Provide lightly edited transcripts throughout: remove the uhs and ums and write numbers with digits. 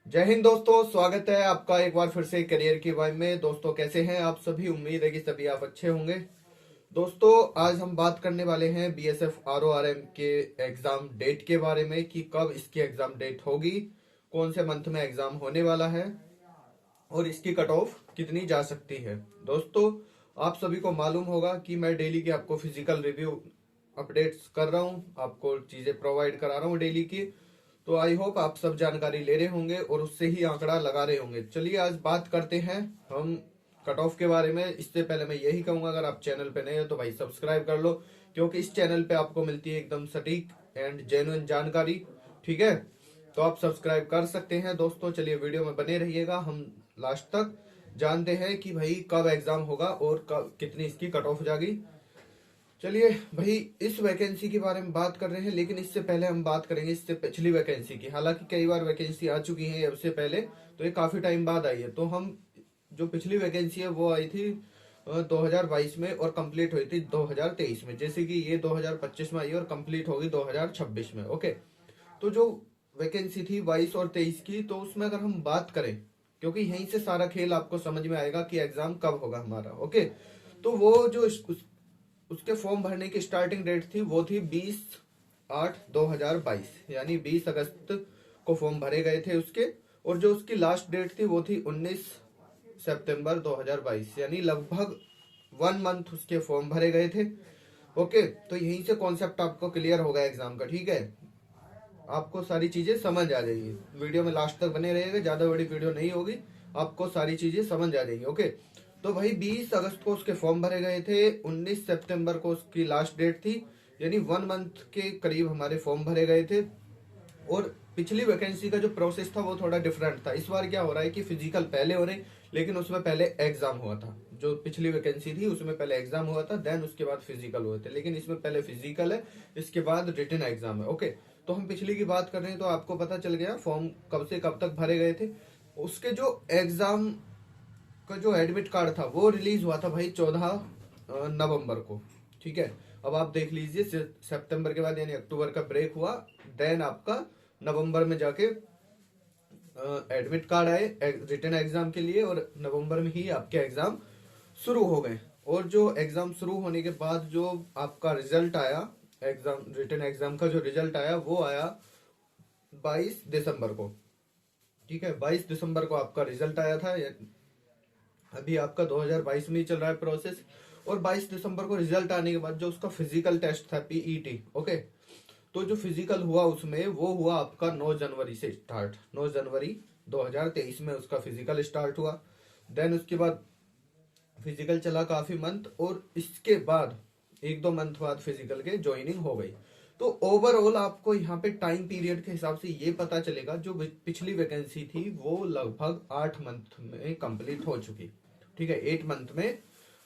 जय हिंद दोस्तों, स्वागत है आपका एक बार फिर से करियर की वाइब में। दोस्तों कैसे हैं आप सभी? उम्मीद है कि सभी आप अच्छे होंगे। दोस्तों आज हम बात करने वाले हैं बीएसएफ आरओआरएम के एग्जाम डेट के बारे में कि कब इसकी एग्जाम डेट होगी, कौन से मंथ में एग्जाम होने वाला है और इसकी कट ऑफ कितनी जा सकती है। दोस्तों आप सभी को मालूम होगा कि मैं डेली की आपको फिजिकल रिव्यू अपडेट्स कर रहा हूँ, आपको चीजें प्रोवाइड करा रहा हूँ डेली की। तो आई होप आप सब जानकारी ले रहे होंगे और उससे ही आंकड़ा लगा रहे होंगे। चलिए आज बात करते हैं हम कट ऑफ के बारे में। इससे पहले मैं यही कहूंगा, अगर आप चैनल पे नए हो तो भाई सब्सक्राइब कर लो, क्योंकि इस चैनल पे आपको मिलती है एकदम सटीक एंड जेन्युइन जानकारी। ठीक है, तो आप सब्सक्राइब कर सकते हैं। दोस्तों चलिए वीडियो में बने रहिएगा, हम लास्ट तक जानते हैं कि भाई कब एग्जाम होगा और कब कितनी इसकी कट ऑफ जाएगी। चलिए भाई इस वैकेंसी के बारे में बात कर रहे हैं, लेकिन इससे पहले हम बात करेंगे इससे पिछली वैकेंसी की। हालांकि कई बार वैकेंसी आ चुकी है उससे पहले, तो ये काफी टाइम बाद आई है। तो हम जो पिछली वैकेंसी है वो आई थी 2022 में और कंप्लीट हुई थी 2023 में, जैसे कि ये 2025 में आई और कंप्लीट होगी 2026 में। ओके, तो जो वैकेंसी थी 22 और 23 की, तो उसमें अगर हम बात करें, क्योंकि यहीं से सारा खेल आपको समझ में आएगा कि एग्जाम कब होगा हमारा। ओके, तो वो जो उसके फॉर्म भरने की स्टार्टिंग डेट थी वो थी 20/8/2022, यानी 20 अगस्त को फॉर्म भरे गए थे उसके। और जो उसकी लास्ट डेट थी वो थी 19 सितंबर 2022, यानी लगभग 1 मंथ उसके फॉर्म भरे गए थे। ओके, तो यहीं से कॉन्सेप्ट आपको क्लियर होगा एग्जाम का। ठीक है, आपको सारी चीजें समझ आ जाएगी। वीडियो में लास्ट तक बने रहिएगा, ज्यादा बड़ी वीडियो नहीं होगी, आपको सारी चीजें समझ आ जाएंगी। ओके, तो भाई 20 अगस्त को उसके फॉर्म भरे गए थे, 19 सितंबर को उसकी लास्ट डेट थी, यानी 1 मंथ के करीब हमारे फॉर्म भरे गए थे। और पिछली वैकेंसी का जो प्रोसेस था वो थोड़ा डिफरेंट था। इस बार क्या हो रहा है कि फिजिकल पहले हो रहे, लेकिन उसमें पहले एग्जाम हुआ था। जो पिछली वैकेंसी थी उसमें पहले एग्जाम हुआ था, देन उसके बाद फिजिकल हुए थे, लेकिन इसमें पहले फिजिकल है, इसके बाद रिटन एग्जाम है। ओके, तो हम पिछली की बात कर रहे हैं, तो आपको पता चल गया फॉर्म कब से कब तक भरे गए थे। उसके जो एग्जाम का जो एडमिट कार्ड था वो रिलीज हुआ था भाई 14 नवंबर को। ठीक है, अब आप देख लीजिए, सितंबर के बाद यानी अक्टूबर का ब्रेक हुआ, देन आपका नवंबर में जाके एडमिट कार्ड आए रिटन एग्जाम के लिए, और नवंबर में ही आपके एग्जाम शुरू हो गए। और जो एग्जाम शुरू होने के बाद जो आपका रिजल्ट आया, एग्जाम रिटन एग्जाम का जो रिजल्ट आया वो आया 22 दिसंबर को। ठीक है, 22 दिसंबर को आपका रिजल्ट आया था। अभी आपका 2022 में ही चल रहा है प्रोसेस। और 22 दिसंबर को रिजल्ट आने के बाद जो उसका फिजिकल टेस्ट था, पीईटी, ओके, तो जो फिजिकल हुआ उसमें वो हुआ आपका 9 जनवरी से स्टार्ट। 9 जनवरी 2023 में उसका फिजिकल स्टार्ट हुआ। देन उसके बाद फिजिकल चला काफी मंथ, और इसके बाद 1-2 मंथ बाद फिजिकल के ज्वाइनिंग हो गई। तो ओवरऑल आपको यहाँ पे टाइम पीरियड के हिसाब से ये पता चलेगा, जो पिछली वैकेंसी थी वो लगभग 8 मंथ में कंप्लीट हो चुकी। ठीक है, 8 मंथ में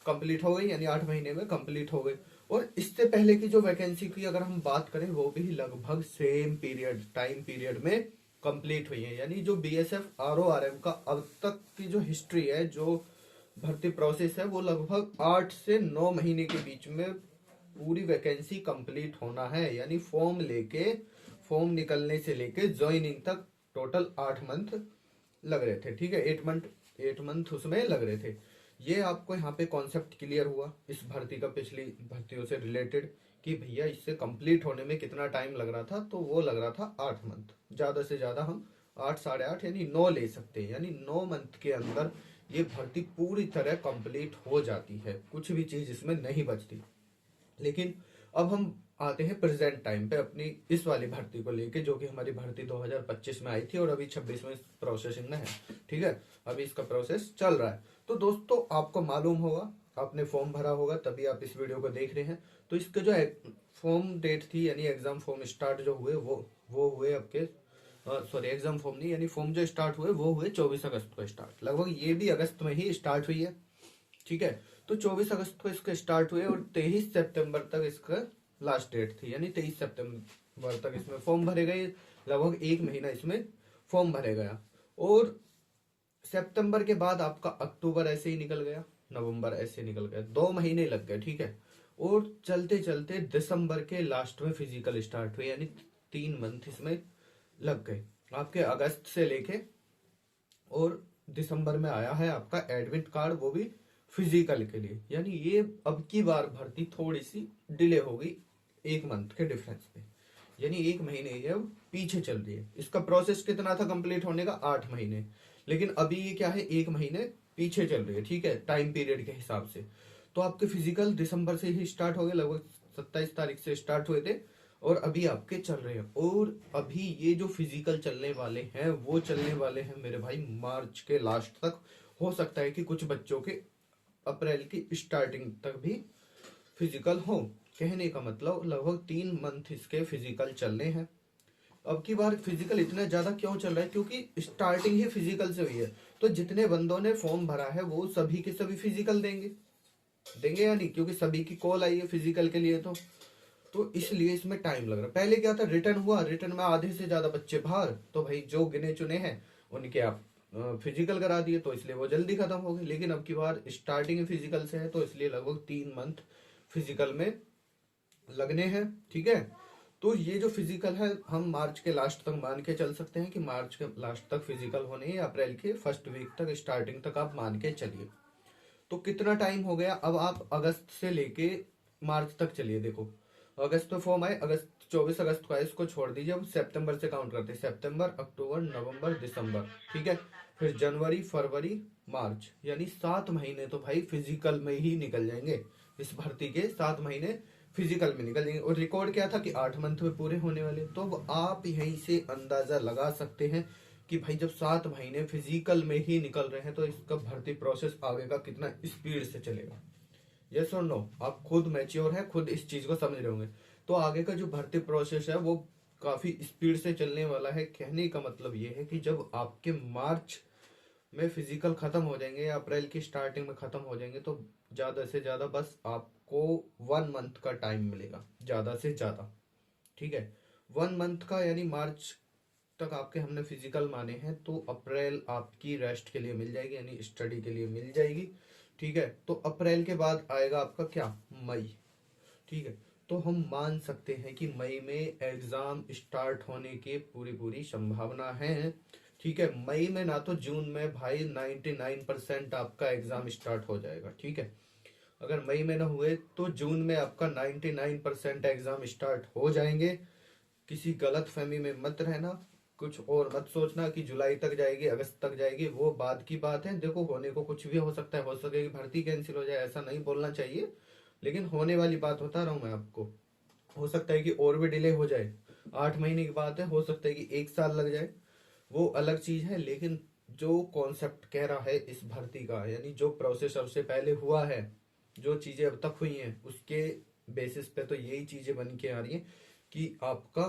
कंप्लीट हो गई, यानी 8 महीने में कंप्लीट हो गई। और इससे पहले की जो वैकेंसी की अगर हम बात करें, वो भी लगभग सेम पीरियड टाइम पीरियड में कंप्लीट हुई है। यानी जो बीएसएफ आरओआरएम का अब तक की जो हिस्ट्री है, जो भर्ती प्रोसेस है, वो लगभग 8 से 9 महीने के बीच में पूरी वैकेंसी कंप्लीट होना है। यानी फॉर्म लेके, फॉर्म निकलने से लेके ज्वाइनिंग तक टोटल 8 मंथ लग रहे थे। ठीक है, 8 मंथ उसमें लग रहे थे। ये आपको यहाँ पे कॉन्सेप्ट क्लियर हुआ इस भर्ती का, पिछली भर्तियों से रिलेटेड, कि भैया इससे कंप्लीट होने में कितना टाइम लग रहा था। तो वो लग रहा था 8 मंथ, ज्यादा से ज्यादा हम 8, 8.5 यानी 9 ले सकते हैं। यानी 9 मंथ के अंदर ये भर्ती पूरी तरह कंप्लीट हो जाती है, कुछ भी चीज इसमें नहीं बचती। लेकिन अब हम आते हैं प्रेजेंट टाइम पे अपनी इस वाली भर्ती को लेके, जो कि हमारी भर्ती 2025 में आई थी और अभी 26 में प्रोसेसिंग में है। ठीक है, अभी इसका प्रोसेस चल रहा है। तो दोस्तों आपको मालूम होगा, आपने फॉर्म भरा होगा तभी आप इस वीडियो को देख रहे हैं। तो इसके जो फॉर्म डेट थी, यानी एग्जाम फॉर्म स्टार्ट जो हुए वो हुए आपके, सॉरी एग्जाम फॉर्म नहीं, यानी फॉर्म जो स्टार्ट हुए वो हुए 24 अगस्त को स्टार्ट। लगभग ये भी अगस्त में ही स्टार्ट हुई है। ठीक है, तो 24 अगस्त को इसके स्टार्ट हुए और 23 सितंबर तक इसका लास्ट डेट थी, यानी 23 सितंबर तक इसमें फॉर्म भरे गए। लगभग 1 महीना इसमें फॉर्म भरे गया। और सितंबर के बाद आपका अक्टूबर ऐसे ही निकल गया, नवंबर ऐसे निकल गया, 2 महीने लग गए। ठीक है, और चलते चलते दिसंबर के लास्ट में फिजिकल स्टार्ट हुए, यानी 3 मंथ इसमें लग गए। आपके अगस्त से लेके और दिसंबर में आया है आपका एडमिट कार्ड, वो भी फिजिकल के लिए। यानी ये अब की बार भर्ती थोड़ी सी डिले हो गई 1 मंथ के डिफरेंस पे, यानी 1 महीने ये अब पीछे चल रही है। इसका प्रोसेस कितना था कंप्लीट होने का, 8 महीने, लेकिन अभी ये क्या है 1 महीने पीछे चल रही है, ठीक है, टाइम पीरियड के हिसाब से। तो आपके फिजिकल दिसंबर से ही स्टार्ट हो गए, लगभग 27 तारीख से स्टार्ट हुए थे, और अभी आपके चल रहे हैं। और अभी ये जो फिजिकल चलने वाले हैं वो चलने वाले हैं मेरे भाई मार्च के लास्ट तक। हो सकता है कि कुछ बच्चों के अप्रैल की स्टार्टिंग तक भी फिजिकल हो। कहने का मतलब लगभग 3 मंथ इसके फिजिकल चलने हैं। अब की बार फिजिकल इतना ज्यादा क्यों चल रहा है, क्योंकि स्टार्टिंग ही फिजिकल से हुई है। तो जितने बंदों ने फॉर्म भरा है वो सभी के सभी फिजिकल देंगे, देंगे या नहीं, क्योंकि सभी की कॉल आई है फिजिकल के लिए। तो इसलिए इसमें टाइम लग रहा है। पहले क्या था, रिटर्न हुआ, रिटर्न में आधे से ज्यादा बच्चे बाहर, तो भाई जो गिने चुने हैं उनके आप फिजिकल करा दिए, तो इसलिए वो जल्दी खत्म हो गए। लेकिन अब की बार स्टार्टिंग फिजिकल से है, तो इसलिए लगभग 3 मंथ फिजिकल में लगने हैं, ठीक है। तो ये जो फिजिकल है हम मार्च के लास्ट तक मान के चल सकते हैं कि मार्च के लास्ट तक फिजिकल होने हैं, अप्रैल के फर्स्ट वीक तक स्टार्टिंग तक आप मान के चलिए। तो कितना टाइम हो गया, अब आप अगस्त से लेके मार्च तक चलिए। देखो अगस्त में फॉर्म आए, अगस्त 24 अगस्त को आए, इसको छोड़ दीजिए, अब सितंबर से काउंट करते हैं, सितंबर अक्टूबर नवंबर दिसंबर, ठीक है। फिर जनवरी फरवरी मार्च, यानी 7 महीने तो भाई फिजिकल में ही निकल जाएंगे। इस भर्ती के 7 महीने फिजिकल में निकल जाएंगे। और रिकॉर्ड क्या था कि 8 मंथ में पूरे होने वाले। तो अब आप यहीं से अंदाजा लगा सकते हैं कि भाई जब 7 महीने फिजिकल में ही निकल रहे हैं तो इसका भर्ती प्रोसेस आगे का कितना स्पीड से चलेगा। यस और नो, आप खुद मैच्योर हैं, खुद इस चीज को समझ रहे होंगे। तो आगे का जो भर्ती प्रोसेस है वो काफी स्पीड से चलने वाला है। कहने का मतलब ये है कि जब आपके मार्च में फिजिकल खत्म हो जाएंगे या अप्रैल की स्टार्टिंग में खत्म हो जाएंगे, तो ज्यादा से ज्यादा बस आपको 1 मंथ का टाइम मिलेगा, ज्यादा से ज्यादा, ठीक है। 1 मंथ का, यानी मार्च तक आपके हमने फिजिकल माने हैं, तो अप्रैल आपकी रेस्ट के लिए मिल जाएगी, यानी स्टडी के लिए मिल जाएगी, ठीक है। तो अप्रैल के बाद आएगा आपका क्या, मई, ठीक है। तो हम मान सकते हैं कि मई में एग्जाम स्टार्ट होने की पूरी पूरी संभावना है, ठीक है। मई में ना तो जून में भाई 99% आपका एग्जाम स्टार्ट हो जाएगा, ठीक है। अगर मई में ना हुए तो जून में आपका 99% एग्जाम स्टार्ट हो जाएंगे। किसी गलत फहमी में मत रहना, कुछ और मत सोचना कि जुलाई तक जाएगी अगस्त तक जाएगी, वो बाद की बात है। देखो होने को कुछ भी हो सकता है, हो सके कि भर्ती कैंसिल हो जाए, ऐसा नहीं बोलना चाहिए, लेकिन होने वाली बात बता रहा हूँ मैं आपको। हो सकता है कि और भी डिले हो जाए, 8 महीने की बात है, हो सकता है कि 1 साल लग जाए, वो अलग चीज है। लेकिन जो कॉन्सेप्ट कह रहा है इस भर्ती का, यानी जो प्रोसेस सबसे पहले हुआ है, जो चीजें अब तक हुई हैं उसके बेसिस पे तो यही चीजें बन के आ रही हैं कि आपका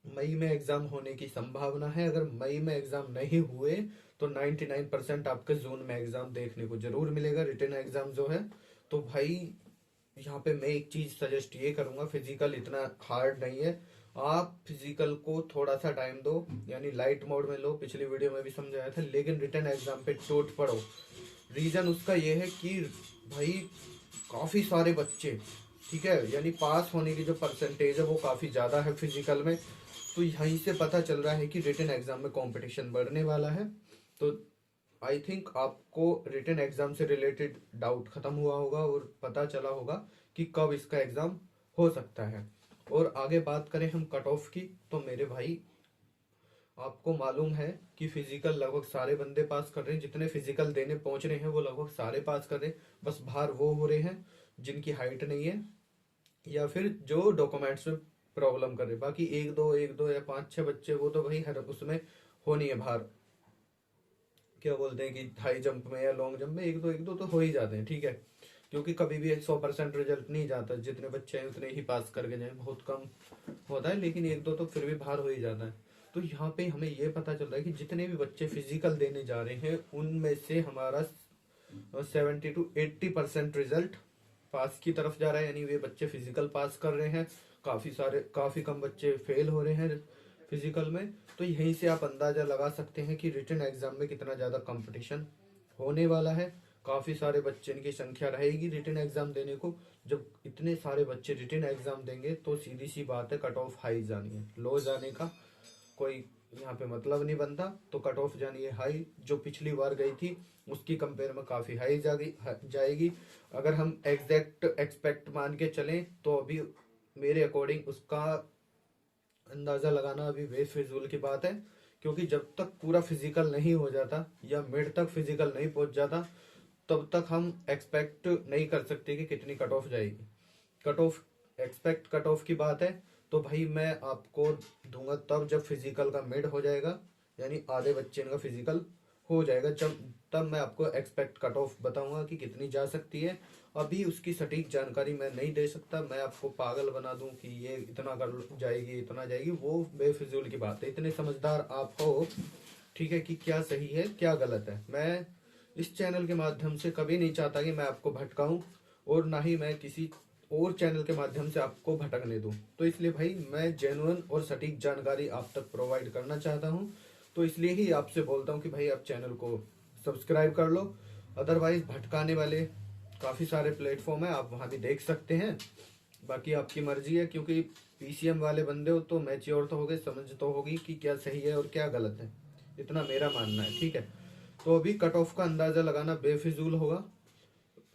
मई में एग्जाम होने की संभावना है। अगर मई में एग्जाम नहीं हुए तो 99% आपके जून में एग्जाम देखने को जरूर मिलेगा, रिटन एग्जाम जो है। तो भाई यहाँ पे मैं एक चीज सजेस्ट ये करूंगा, फिजिकल इतना हार्ड नहीं है, आप फिजिकल को थोड़ा सा टाइम दो, यानी लाइट मोड में लो, पिछली वीडियो में भी समझाया था। लेकिन रिटन एग्जाम पे टूट पड़ो। रीजन उसका ये है कि भाई काफी सारे बच्चे, ठीक है, यानी पास होने की जो परसेंटेज है वो काफी ज्यादा है फिजिकल में। तो यहीं से पता चल रहा है कि रिटन एग्जाम में कंपटीशन बढ़ने वाला है। तो आई थिंक आपको रिटन एग्जाम से रिलेटेड डाउट खत्म हुआ होगा और पता चला होगा कि कब इसका एग्जाम हो सकता है। और आगे बात करें हम कट ऑफ की, तो मेरे भाई आपको मालूम है कि फिजिकल लगभग सारे बंदे पास कर रहे हैं, जितने फिजिकल देने पहुंच रहे हैं वो लगभग सारे पास कर रहे हैं। बस बाहर वो हो रहे हैं जिनकी हाइट नहीं है या फिर जो डॉक्यूमेंट्स में प्रॉब्लम कर रहे हैं। बाकी एक दो या 5-6 बच्चे वो तो भाई हर उसमें होनी है बाहर, क्या बोलते हैं कि हाई जंप में या लॉन्ग जंप में एक दो तो हो ही जाते हैं, ठीक है। क्योंकि कभी भी 100% रिजल्ट नहीं जाता, जितने बच्चे हैं उतने ही पास करके जाए, बहुत कम होता है, लेकिन एक दो तो फिर भी बाहर हो ही जाता है। तो यहाँ पे हमें ये पता चल रहा है कि जितने भी बच्चे फिजिकल देने जा रहे हैं उनमें से हमारा 70 to 80% रिजल्ट पास की तरफ जा रहा है, यानी वे बच्चे फिजिकल पास कर रहे हैं। काफी कम बच्चे फेल हो रहे हैं फिजिकल में। तो यहीं से आप अंदाजा लगा सकते हैं कि रिटन एग्जाम में कितना ज्यादा कंपटीशन होने वाला है। काफी सारे बच्चे की संख्या रहेगी रिटन एग्जाम देने को। जब इतने सारे बच्चे रिटन एग्जाम देंगे तो सीधी सी बात है कट ऑफ हाई जानी है, लो जाने का कोई यहाँ पे मतलब नहीं बनता। तो कट ऑफ जानिए हाई, जो पिछली बार गई थी उसकी कंपेयर में काफ़ी हाई जाएगी। अगर हम एग्जैक्ट एक्सपेक्ट मान के चलें तो अभी मेरे अकॉर्डिंग उसका अंदाज़ा लगाना अभी बेफिजूल की बात है, क्योंकि जब तक पूरा फिजिकल नहीं हो जाता या मिड तक फिजिकल नहीं पहुंच जाता तब तक हम एक्सपेक्ट नहीं कर सकते कि कितनी कट ऑफ जाएगी। Cut off expect cut off की बात है तो भाई मैं आपको दूंगा तब जब फिजिकल का मिड हो जाएगा, यानी आधे बच्चे का फिजिकल हो जाएगा, जब तब मैं आपको एक्सपेक्ट कट ऑफ बताऊंगा कि कितनी जा सकती है। अभी उसकी सटीक जानकारी मैं नहीं दे सकता, मैं आपको पागल बना दूं कि ये इतना कर जाएगी इतना जाएगी, वो बेफिजूल की बात है। इतने समझदार आप हो, ठीक है, कि क्या सही है क्या गलत है। मैं इस चैनल के माध्यम से कभी नहीं चाहता कि मैं आपको भटकाऊं, और ना ही मैं किसी और चैनल के माध्यम से आपको भटकने दूं। तो इसलिए भाई मैं जेन्युइन और सटीक जानकारी आप तक प्रोवाइड करना चाहता हूं, तो इसलिए ही आपसे बोलता हूं कि भाई आप चैनल को सब्सक्राइब कर लो। अदरवाइज भटकाने वाले काफ़ी सारे प्लेटफॉर्म है, आप वहाँ भी देख सकते हैं। बाकी आपकी मर्जी है, क्योंकि पीसीएम वाले बंदे हो तो मैच्योर तो हो गए, समझ तो होगी कि क्या सही है और क्या गलत है, इतना मेरा मानना है, ठीक है। तो अभी कट ऑफ का अंदाज़ा लगाना बेफिजूल होगा।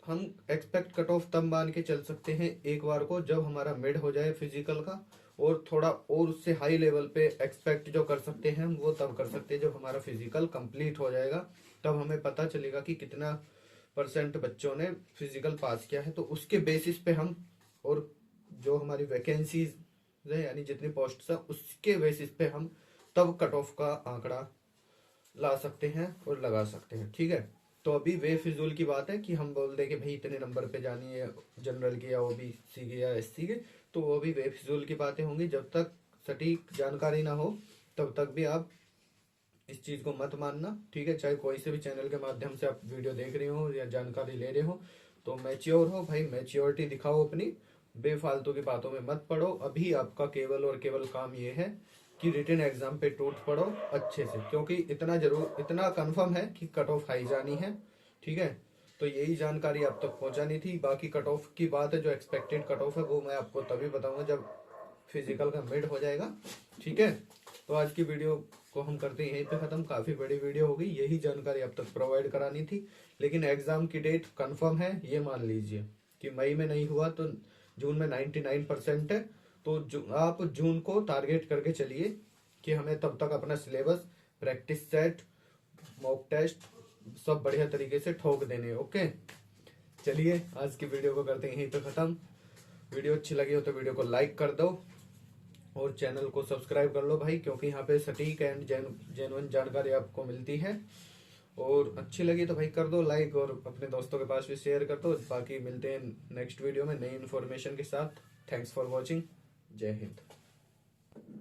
हम एक्सपेक्ट कट ऑफ तब मान के चल सकते हैं एक बार को जब हमारा मिड हो जाए फिजिकल का, और थोड़ा और उससे हाई लेवल पे एक्सपेक्ट जो कर सकते हैं हम वो तब कर सकते हैं जब हमारा फिजिकल कंप्लीट हो जाएगा। तब हमें पता चलेगा कि कितना परसेंट बच्चों ने फिजिकल पास किया है, तो उसके बेसिस पे हम, और जो हमारी वैकेंसीज है यानी जितनी पोस्ट है उसके बेसिस पे हम तब कट ऑफ का आंकड़ा ला सकते हैं और लगा सकते हैं, ठीक है। तो अभी बेफिजूल की बात है कि हम बोल दें कि भाई इतने नंबर पे जानी है जनरल की या ओबीसी की या एससी के, तो वो भी बेफिजूल की बातें होंगी। जब तक सटीक जानकारी ना हो तब तक भी आप इस चीज़ को मत मानना, ठीक है। चाहे कोई से भी चैनल के माध्यम से आप वीडियो देख रहे हो या जानकारी ले रहे हो, तो मैच्योर हो भाई, मैच्योरिटी दिखाओ अपनी, बेफालतू की बातों में मत पड़ो। अभी आपका केवल और केवल काम ये है कि रिटन एग्जाम पे टूट पड़ो अच्छे से, क्योंकि इतना कंफर्म है कि कट ऑफ हाई जानी है, ठीक है। तो यही जानकारी आप तक पहुंचानी थी। बाकी कट ऑफ की बात है, जो एक्सपेक्टेड कट ऑफ है वो मैं आपको तभी बताऊंगा जब फिजिकल का मिड हो जाएगा, ठीक है। तो आज की वीडियो को हम करते हैं यहीं पे खत्म। काफी बड़ी वीडियो हो गई, यही जानकारी अब तक प्रोवाइड करानी थी, लेकिन एग्जाम की डेट कंफर्म है ये मान लीजिए कि मई में नहीं हुआ तो जून में 99% है। तो आप जून को टारगेट करके चलिए कि हमें तब तक अपना syllabus, practice set, mock test सब बढ़िया तरीके से ठोक देने। ओके, चलिए आज की वीडियो को करते हैं यहीं पे खत्म। वीडियो अच्छी लगी हो तो वीडियो को लाइक कर दो और चैनल को सब्सक्राइब कर लो भाई, क्योंकि यहाँ पे सटीक एंड जेन्युइन जानकारी आपको मिलती है। और अच्छी लगी तो भाई कर दो लाइक और अपने दोस्तों के पास भी शेयर कर दो। बाकी मिलते हैं नेक्स्ट वीडियो में नई इन्फॉर्मेशन के साथ। Thanks for watching. जय हिंद।